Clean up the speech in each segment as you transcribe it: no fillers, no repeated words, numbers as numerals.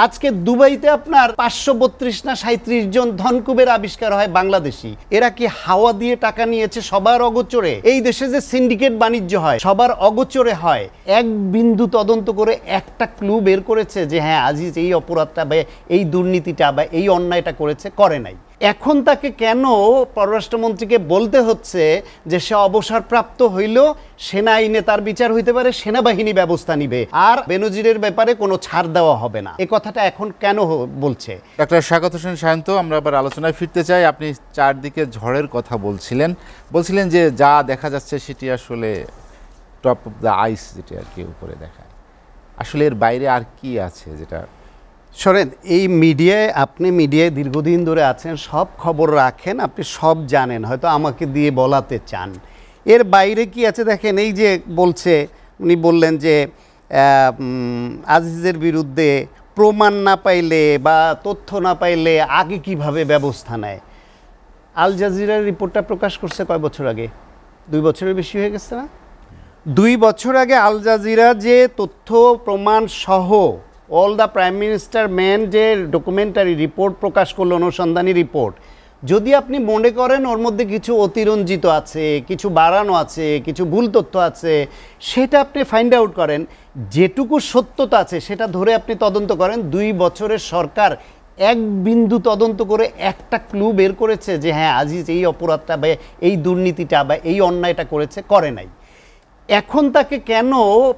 আজকে দুবাইতে আপনার 532 না 37 জন ধনকুবের আবিষ্কার হয় বাংলাদেশি। এরা কি হাওয়া দিয়ে টাকা নিয়েছে সবার অগোচরে? এই দেশে যে সিন্ডিকেট বাণিজ্য হয় সবার অগোচরে হয়। এক বিন্দু তদন্ত করে একটা ক্লু বের করেছে যে হ্যাঁ আজিজ এই অপরাধটা বা এই দুর্নীতিটা বা এই অন্যায়টা করেছে? করে নাই। এখন তাকে কেন পররাষ্ট্রমন্ত্রীকে বলতে হচ্ছে যে সে অবসরপ্রাপ্ত হইল, সেনা আইনে তার বিচার হইতে পারে, সেনাবাহিনী ব্যবস্থা নিবে, আর বেনজিরের ব্যাপারে কোনো ছাড় দেওয়া হবে না? এ কথাটা এখন কেন বলছে? ডাক্তার স্বাগত হোসেন সায়ন্ত, আমরা আবার আলোচনায় ফিরতে চাই। আপনি চারদিকে ঝড়ের কথা বলছিলেন যে যা দেখা যাচ্ছে সেটি আসলে টপ অফ দ্য আইস, যেটি আর কি উপরে দেখায়। আসলে এর বাইরে আর কি আছে যেটা? শোনেন, এই মিডিয়ায়, আপনি মিডিয়ায় দীর্ঘদিন ধরে আছেন, সব খবর রাখেন, আপনি সব জানেন, হয়তো আমাকে দিয়ে বলাতে চান। এর বাইরে কি আছে দেখেন। এই যে বলছে, উনি বললেন যে আজিজের বিরুদ্ধে প্রমাণ না পাইলে বা তথ্য না পাইলে আগে কিভাবে ব্যবস্থা নেয়। আল জাজিরার রিপোর্টটা প্রকাশ করছে কয় বছর আগে? 2 বছরের বেশি হয়ে গেছে না? 2 বছর আগে আল জাজিরা যে তথ্য প্রমাণ সহ all the prime minister man যে ডকুমেন্টারি রিপোর্ট প্রকাশ করলো, অনুসন্ধানী রিপোর্ট, যদি আপনি মনে করেন ওর মধ্যে কিছু অতিরঞ্জিত আছে, কিছু বাড়ানো আছে, কিছু ভুল তথ্য আছে, সেটা আপনি ফাইন্ড আউট করেন। যেটুকু সত্যতা আছে সেটা ধরে আপনি তদন্ত করেন। 2 বছরের সরকার এক বিন্দু তদন্ত করে একটা ক্লু বের করেছে যে হ্যাঁ আজিজ এই অপরাধটা বা এই দুর্নীতিটা বা এই অন্যায়টা করেছে? করে নাই। এখন তাকে কেন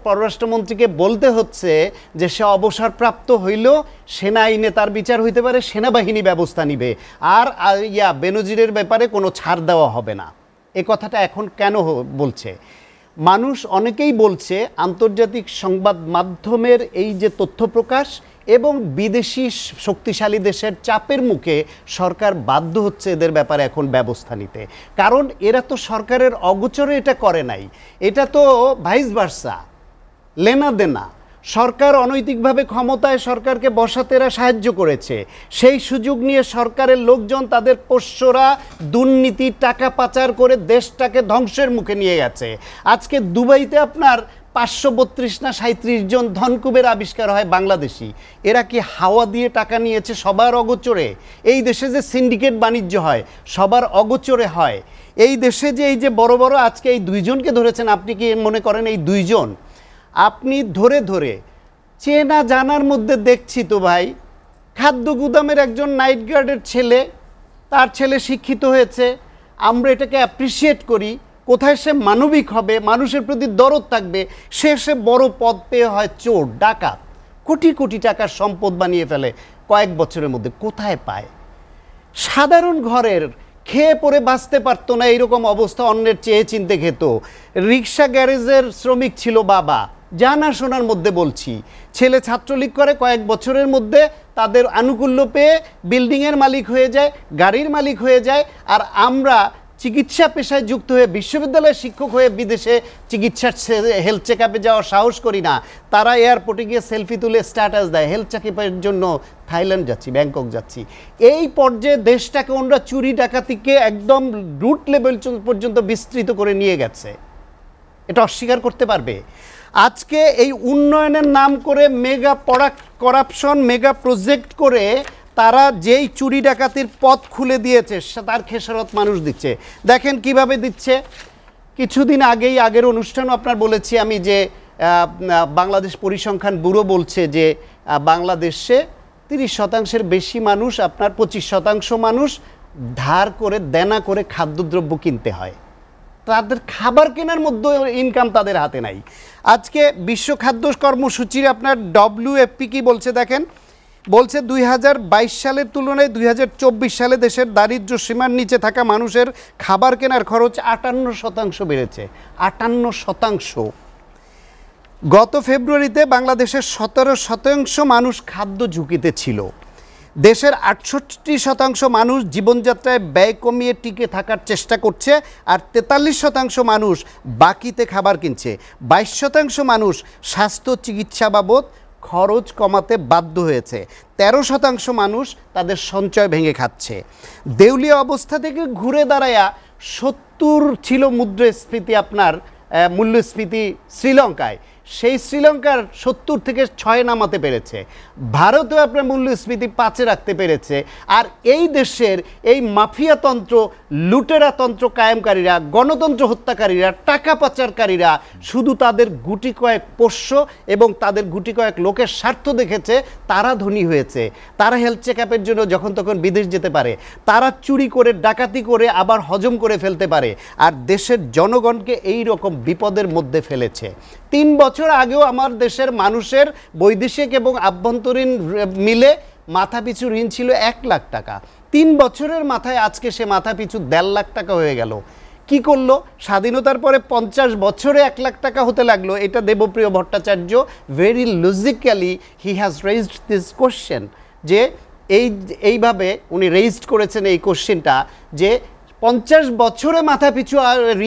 পররাষ্ট্রমন্ত্রীকে বলতে হচ্ছে যে সে অবসরপ্রাপ্ত হইল, সেনা আইনে তার বিচার হইতে পারে, সেনাবাহিনী ব্যবস্থা নিবে, আর বেনজিরের ব্যাপারে কোনো ছাড় দেওয়া হবে না? এ কথাটা এখন কেন বলছে? মানুষ অনেকেই বলছে আন্তর্জাতিক সংবাদ মাধ্যমের এই যে তথ্য প্রকাশ এবং বিদেশি শক্তিশালী দেশের চাপের মুখে সরকার বাধ্য হচ্ছে এদের ব্যাপারে এখন ব্যবস্থা নিতে। কারণ এরা তো সরকারের অগোচরে এটা করে নাই, এটা তো ভাইস ভার্সা, লেনা দেনা। সরকার অনৈতিকভাবে ক্ষমতায় সরকারকে বসাতে এরা সাহায্য করেছে, সেই সুযোগ নিয়ে সরকারের লোকজন তাদের পোষ্যরা দুর্নীতি টাকা পাচার করে দেশটাকে ধ্বংসের মুখে নিয়ে গেছে। আজকে দুবাইতে আপনার 532 না 37 জন ধনকুবের আবিষ্কার হয় বাংলাদেশি। এরা কি হাওয়া দিয়ে টাকা নিয়েছে সবার অগোচরে? এই দেশে যে সিন্ডিকেট বাণিজ্য হয় সবার অগোচরে হয়। এই দেশে যে এই যে বড় বড় আজকে এই 2 জনকে ধরেছেন, আপনি কি মনে করেন এই 2 জন আপনি ধরে ধরে চেনা জানার মধ্যে দেখছি তো ভাই, খাদ্য গুদামের একজন নাইট গার্ডের ছেলে, তার ছেলে শিক্ষিত হয়েছে, আমরা এটাকে অ্যাপ্রিসিয়েট করি। কোথায় সে মানবিক হবে, মানুষের প্রতি দরদ থাকবে, সে বড় পদ পেয়ে হয় চোর ডাকাত, কোটি কোটি টাকার সম্পদ বানিয়ে ফেলে কয়েক বছরের মধ্যে। কোথায় পায়? সাধারণ ঘরের খেয়ে পরে বাঁচতে পারতো না, এইরকম অবস্থা, অন্যের চেয়ে চিনতে খেত। রিক্সা গ্যারেজের শ্রমিক ছিল বাবা, জানাশোনার মধ্যে বলছি। ছেলে ছাত্রলীগ করে, কয়েক বছরের মধ্যে তাদের আনুকূল্য পেয়ে বিল্ডিংয়ের মালিক হয়ে যায়, গাড়ির মালিক হয়ে যায়। আর আমরা চিকিৎসা পেশায় যুক্ত হয়ে বিশ্ববিদ্যালয়ের শিক্ষক হয়ে বিদেশে চিকিৎসার হেলথ চেক আপে যাওয়ার সাহস করি না। তারা এয়ারপোর্টে গিয়ে সেলফি তুলে স্ট্যাটাস দেয়, হেলথ চেক আপের জন্য থাইল্যান্ড যাচ্ছি, ব্যাংকক যাচ্ছি। এই পর্যায়ে দেশটাকে ওনরা চুরি ডাকাতিকে একদম রুট লেভেল পর্যন্ত বিস্তৃত করে নিয়ে গেছে। এটা অস্বীকার করতে পারবে? আজকে এই উন্নয়নের নাম করে মেগা করাপশন, মেগা প্রজেক্ট করে তারা যেই চুরি ডাকাতির পথ খুলে দিয়েছে তার খেসারত মানুষ দিচ্ছে। দেখেন কিভাবে দিচ্ছে। কিছুদিন আগেই, আগের অনুষ্ঠানও আপনার বলেছি আমি যে বাংলাদেশ পরিসংখ্যান ব্যুরো বলছে যে বাংলাদেশে 30% বেশি মানুষ, আপনার 25% মানুষ ধার করে দেনা করে খাদ্যদ্রব্য কিনতে হয়। তাদের খাবার কেনার মধ্যে ইনকাম তাদের হাতে নাই। আজকে বিশ্ব খাদ্য কর্মসূচির আপনার WFP কি বলছে দেখেন, বলছে 2022 সালের তুলনায় 2024 সালে দেশের দারিদ্র্য সীমার নিচে থাকা মানুষের খাবার কেনার খরচ 58% বেড়েছে। 58%। গত ফেব্রুয়ারিতে বাংলাদেশের 17% মানুষ খাদ্য ঝুঁকিতে ছিল। দেশের 68% মানুষ জীবনযাত্রায় ব্যয় কমিয়ে টিকে থাকার চেষ্টা করছে, আর 43% মানুষ বাকিতে খাবার কিনছে। 22% মানুষ স্বাস্থ্য চিকিৎসা বাবদ খরচ কমাতে বাধ্য হয়েছে। 13% মানুষ তাদের সঞ্চয় ভেঙে খাচ্ছে। দেউলিয়া অবস্থা থেকে ঘুরে দাঁড়ায়া 70 ছিল মুদ্রাস্ফীতি, আপনার মূল্যস্ফীতি শ্রীলঙ্কায়, সেই শ্রীলঙ্কার 70 থেকে 6 নামাতে পেরেছে। ভারতেও আপনার মূল্যস্ফীতি 5-এ রাখতে পেরেছে। আর এই দেশের এই মাফিয়াতন্ত্র, লুটেরাতন্ত্র কায়েমকারীরা, গণতন্ত্র হত্যাকারীরা, টাকা পাচারকারীরা শুধু তাদের গুটি কয়েক পোষ্য এবং তাদের গুটি কয়েক লোকের স্বার্থ দেখেছে, তারা ধনী হয়েছে। তারা হেলথ চেক আপের জন্য যখন তখন বিদেশ যেতে পারে, তারা চুরি করে ডাকাতি করে আবার হজম করে ফেলতে পারে, আর দেশের জনগণকে এই রকম বিপদের মধ্যে ফেলেছে। 3 বছর আগেও আমার দেশের মানুষের বৈদেশিক এবং আভ্যন্তরীণ মিলে মাথাপিছু ঋণ ছিল 1 লাখ টাকা। 3 বছরের মাথায় আজকে সে মাথাপিছু 1.5 লাখ টাকা হয়ে গেল। কি করলো? স্বাধীনতার পরে 50 বছরে 1 লাখ টাকা হতে লাগলো। এটা Debapriya Bhattacharya very logically he has raised this question, যে এইভাবে উনি রেইজড করেছেন এই কোশ্চেনটা, যে 50 বছরে মাথাপিছু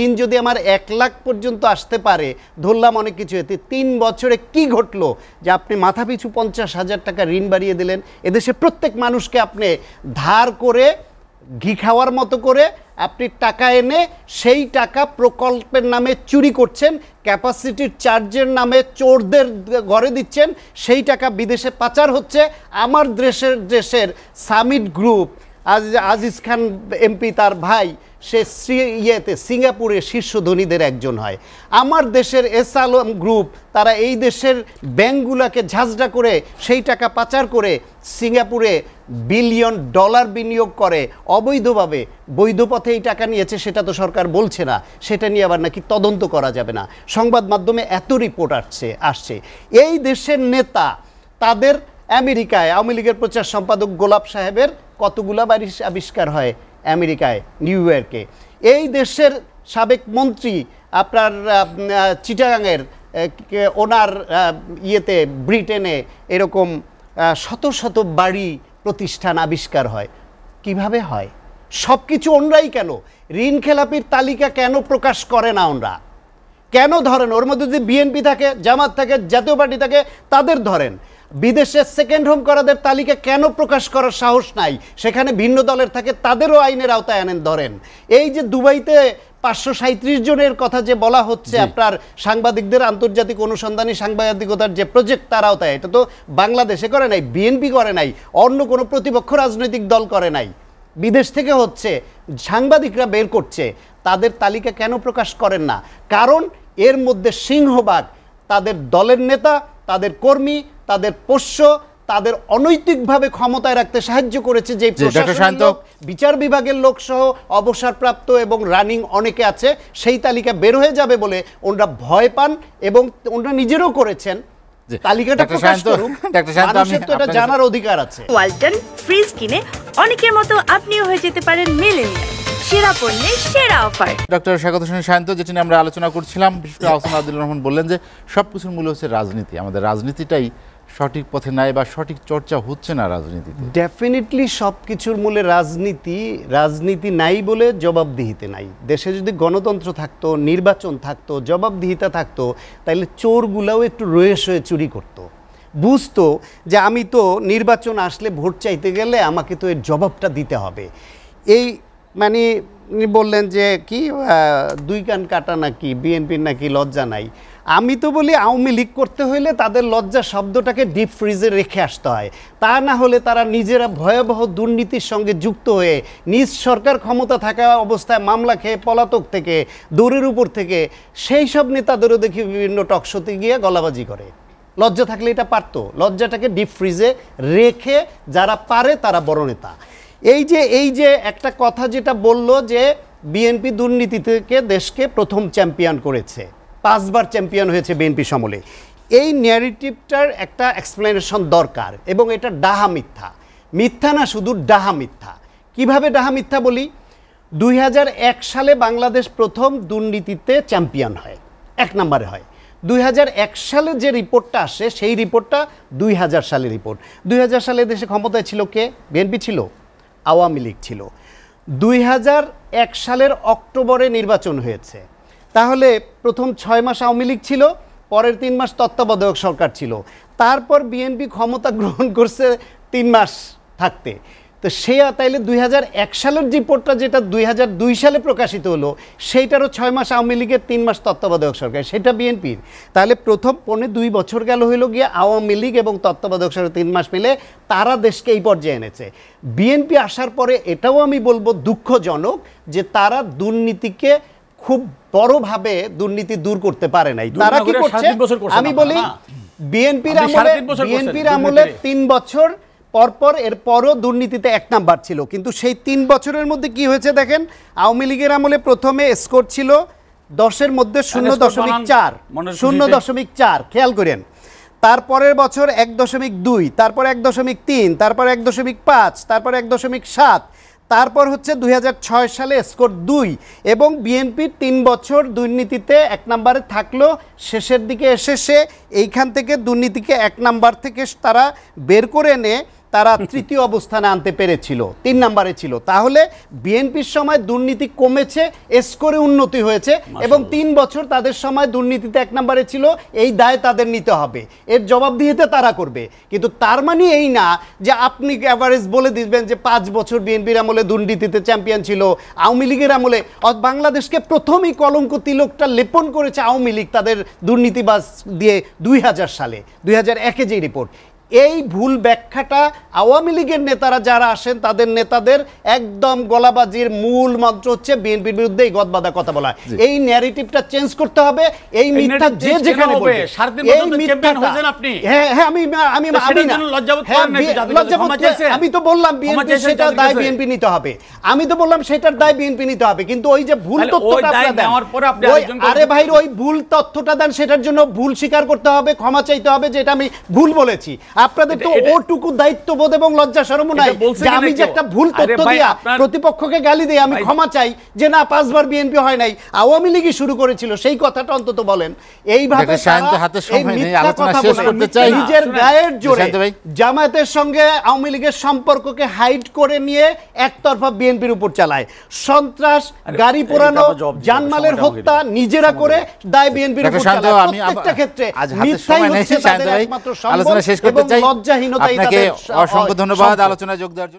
ঋণ যদি আমার 1 লাখ পর্যন্ত আসতে পারে, ধরলাম অনেক কিছু, এতে 3 বছরে কি ঘটলো যে আপনি মাথাপিছু 50,000 টাকা ঋণ বাড়িয়ে দিলেন? এদেশে প্রত্যেক মানুষকে আপনি ধার করে ঘি খাওয়ার মতো করে আপনি টাকা এনে সেই টাকা প্রকল্পের নামে চুরি করছেন, ক্যাপাসিটির চার্জের নামে চোরদের ঘরে দিচ্ছেন, সেই টাকা বিদেশে পাচার হচ্ছে। আমার দেশের সামিট গ্রুপ, আজিজ খান এমপি তার ভাই, সে সিঙ্গাপুরে শীর্ষ ধনীদের একজন হয়। আমার দেশের এস আলম গ্রুপ, তারা এই দেশের ব্যাংকগুলোকে ঝাঁঝরা করে সেই টাকা পাচার করে সিঙ্গাপুরে বিলিয়ন ডলার বিনিয়োগ করে অবৈধভাবে। বৈধ পথে এই টাকা নিয়েছে সেটা তো সরকার বলছে না, সেটা নিয়ে আবার নাকি তদন্ত করা যাবে না। সংবাদ মাধ্যমে এত রিপোর্ট আসছে। এই দেশের নেতা তাদের আমেরিকায়, আওয়ামী লীগের প্রচার সম্পাদক গোলাপ সাহেবের কতগুলা বাড়ি আবিষ্কার হয় আমেরিকায়, নিউ ইয়র্কে। এই দেশের সাবেক মন্ত্রী আপনার চিটাগাংয়ের ওনার ইয়েতে ব্রিটেনে এরকম শত শত বাড়ি প্রতিষ্ঠান আবিষ্কার হয়। কিভাবে হয়? সব কিছু ওনরাই কেন? ঋণ খেলাপির তালিকা কেন প্রকাশ করে না ওনরা? কেন ধরেন? ওর মধ্যে যদি বিএনপি থাকে, জামাত থাকে, জাতীয় পার্টি থাকে, তাদের ধরেন। বিদেশে সেকেন্ড হোম করাদের তালিকা কেন প্রকাশ করার সাহস নাই? সেখানে ভিন্ন দলের থাকে, তাদেরও আইনের আওতায় আনেন। ধরেন এই যে দুবাইতে 537 জনের কথা যে বলা হচ্ছে আপনার সাংবাদিকদের, আন্তর্জাতিক অনুসন্ধানী সাংবাদিকতার যে প্রজেক্ট, তার আওতায়, এটা তো বাংলাদেশে করে নাই, বিএনপি করে নাই, অন্য কোনো প্রতিপক্ষ রাজনৈতিক দল করে নাই, বিদেশ থেকে হচ্ছে, সাংবাদিকরা বের করছে। তাদের তালিকা কেন প্রকাশ করেন না? কারণ এর মধ্যে সিংহভাগ তাদের দলের নেতা, তাদের কর্মী, তাদের পোষ্য, তাদের অনৈতিকভাবে ক্ষমতায় রাখতে সাহায্য করেছে যে প্রশাসনের লোক, বিচার বিভাগের লোক সহ অবসরপ্রাপ্ত এবং রানিং অনেকে আছে। সেই তালিকা বের হয়ে যাবে বলে ওনারা ভয় পান, এবং ওনারা নিজেরও করেছেন। তালিকাটা প্রকাশ করুন, মানুষের তো এটা জানার অধিকার আছে। ওয়ালটন ফ্রিজ কিনে অনেকের মতো আপনিও হয়ে যেতে পারেন মিলেনিয়াল। সেরা পণ্যের সেরা অফার। ডক্টর স্বাগত হোসেন সায়ন্ত, যেটি নিয়ে আমরা আলোচনা করছিলাম, বিশেষ করে আহসান আব্দুল রহমান বললেন যে সবকিছুর মূল হচ্ছে রাজনীতি। আমাদের রাজনীতিটাই সঠিক পথে নাই বা সঠিক চর্চা হচ্ছে না রাজনীতিতে। ডেফিনেটলি সব কিছুর মূলে রাজনীতি নাই বলে জবাবদিহিতে নাই। দেশে যদি গণতন্ত্র থাকতো, নির্বাচন থাকতো, জবাবদিহিতা থাকতো, তাহলে চোরগুলাও একটু রয়েস হয়ে চুরি করতো, বুঝতো যে আমি তো নির্বাচন আসলে ভোট চাইতে গেলে আমাকে তো এর জবাবটা দিতে হবে। এই মানে বললেন যে কি 2 কান কাটা নাকি বিএনপির নাকি লজ্জা নাই। আমি তো বলি আওয়ামী লীগ করতে হইলে তাদের লজ্জা শব্দটাকে ডিপ ফ্রিজে রেখে আসতে হয়। তা না হলে তারা নিজেরা ভয়াবহ দুর্নীতির সঙ্গে যুক্ত হয়ে নিজ সরকার ক্ষমতা থাকা অবস্থায় মামলা খেয়ে পলাতক থেকে, দৌড়ের উপর থেকে, সেই সব নেতাদেরও দেখি বিভিন্ন টকশোতে গিয়ে গলাবাজি করে। লজ্জা থাকলে এটা পারতো। লজ্জাটাকে ডিপ ফ্রিজে রেখে যারা পারে তারা বড় নেতা। এই যে একটা কথা যেটা বললো যে বিএনপি দুর্নীতি থেকে দেশকে প্রথম চ্যাম্পিয়ন করেছে, 5 বার চ্যাম্পিয়ন হয়েছে বিএনপি সমলে, এই ন্যারেটিভটার একটা এক্সপ্লেনেশন দরকার। এবং এটা ডাহা মিথ্যা, মিথ্যা না শুধু ডাহা মিথ্যা। কিভাবে ডাহা মিথ্যা বলি? 2001 সালে বাংলাদেশ প্রথম দুর্নীতিতে চ্যাম্পিয়ন হয়, 1 নম্বরে হয়। 2001 সালে যে রিপোর্টটা আসে সেই রিপোর্টটা 2000 সালের রিপোর্ট। 2000 সালে দেশে ক্ষমতায় ছিল কে? বিএনপি ছিল, আওয়ামী লীগ ছিল। 2001 সালের অক্টোবরে নির্বাচন হয়েছে, তাহলে প্রথম 6 মাস আওয়ামী লীগ ছিল, পরের 3 মাস তত্ত্বাবধায়ক সরকার ছিল। তারপর বিএনপি ক্ষমতা গ্রহণ করছে 3 মাস থাকতে। তো সে তাইলে 2001 সালের রিপোর্টটা যেটা 2002 সালে প্রকাশিত হলো সেইটারও 6 মাস আওয়ামী লীগের, 3 মাস তত্ত্বাবধায়ক সরকার, সেটা বিএনপির। তাহলে প্রথম 2 বছর গেল হইল গিয়ে আওয়ামী লীগ এবং তত্ত্বাবধায়ক সরকার 3 মাস মিলে তারা দেশকে এই পর্যায়ে এনেছে। বিএনপি আসার পরে এটাও আমি বলবো দুঃখজনক যে তারা দুর্নীতিকে খুব বড়ভাবে দুর্নীতি দূর করতে পারে নাই। তারা কি করছে আমি বলি, বিএনপির আমলে 3 বছর পরপর এরপরও দুর্নীতিতে 1 নাম্বার ছিল, কিন্তু সেই 3 বছরের মধ্যে কি হয়েছে দেখেন। আওয়ামী লীগের আমলে প্রথমে স্কোর ছিল 10-এর মধ্যে 0.4, 0.4, খেয়াল করেন। তারপরের বছর 1.2, তারপর 1.3, তারপর 1.5, তারপর 1.7, তারপর হচ্ছে 2006 সালে স্কোর 2 এবং বিএনপির 3 বছর দুর্নীতিতে 1 নম্বরে থাকলো। শেষের দিকে এসে সে এইখান থেকে দুর্নীতিকে 1 নাম্বার থেকে তারা বের করে এনে তারা তৃতীয় অবস্থানে আনতে পেরেছিল, 3 নম্বরে ছিল। তাহলে বিএনপির সময় দুর্নীতি কমেছে, স্কোরে উন্নতি হয়েছে এবং 3 বছর তাদের সময় দুর্নীতিতে 1 নম্বরে ছিল, এই দায় তাদের নিতে হবে, এর জবাবদিহিতে তারা করবে। কিন্তু তার মানে এই না যে আপনি অ্যাভারেজ বলে দিবেন যে 5 বছর বিএনপির আমলে দুর্নীতিতে চ্যাম্পিয়ন ছিল, আওয়ামী লীগের আমলে বাংলাদেশকে প্রথমেই কলঙ্ক তিলকটা লেপন করেছে আওয়ামী লীগ তাদের দুর্নীতিবাজ দিয়ে 2000 সালে, 2001-এ যে রিপোর্ট। এই ভুল ব্যাখ্যাটা আওয়ামী লীগের নেতারা যারা আসেন তাদের নেতাদের একদম গলাবাজির মূল মন্ত্র হচ্ছে বিএনপির বিরুদ্ধে এই গদবাদা কথা বলা। এই ন্যারেটিভটা চেঞ্জ করতে হবে। এই মিথ্যা যে যেখানে বলবে, এই মিথ্যাটা হ্যাঁ হ্যাঁ আমি আমি তো বললাম বিএনপি সেটার দায় বিএনপি নিতে হবে, আমি তো বললাম সেটার দায় বিএনপি নিতে হবে, কিন্তু ওই যে ভুল তথ্যটা আপনারা দেন, আরে ভাই ওই ভুল তথ্যটা দেন, সেটার জন্য ভুল স্বীকার করতে হবে, ক্ষমা চাইতে হবে যে এটা আমি ভুল বলেছি। আপনাদের তো ওটুকু দায়িত্ববোধ এবং লজ্জা শরম নাই যে আমি যে একটা ভুল তথ্য দিয়া প্রতিপক্ষকে গালি দিয়ে আমি ক্ষমা চাই যে না 5 বার বিএনপি হয় নাই, আওয়ামী লীগই শুরু করেছিল, সেই কথাটা অন্তত বলেন। এইভাবে নিজের গায়ের জোরে জামায়াতের সঙ্গে আওয়ামী লীগের সম্পর্ককে হাইড করে নিয়ে একতরফা বিএনপির উপর চালায়। সন্ত্রাস, গাড়ি পোড়ানো, জানমালের হত্যা নিজেরা করে দায় বিএনপির উপর চালায়। প্রত্যেকটা ক্ষেত্রে মিথ্যাই হচ্ছে তাদের একমাত্র সম্বল। শেষ করতে চাই। আপনাকে অসংখ্য ধন্যবাদ আলোচনায় যোগ দেওয়ার জন্য।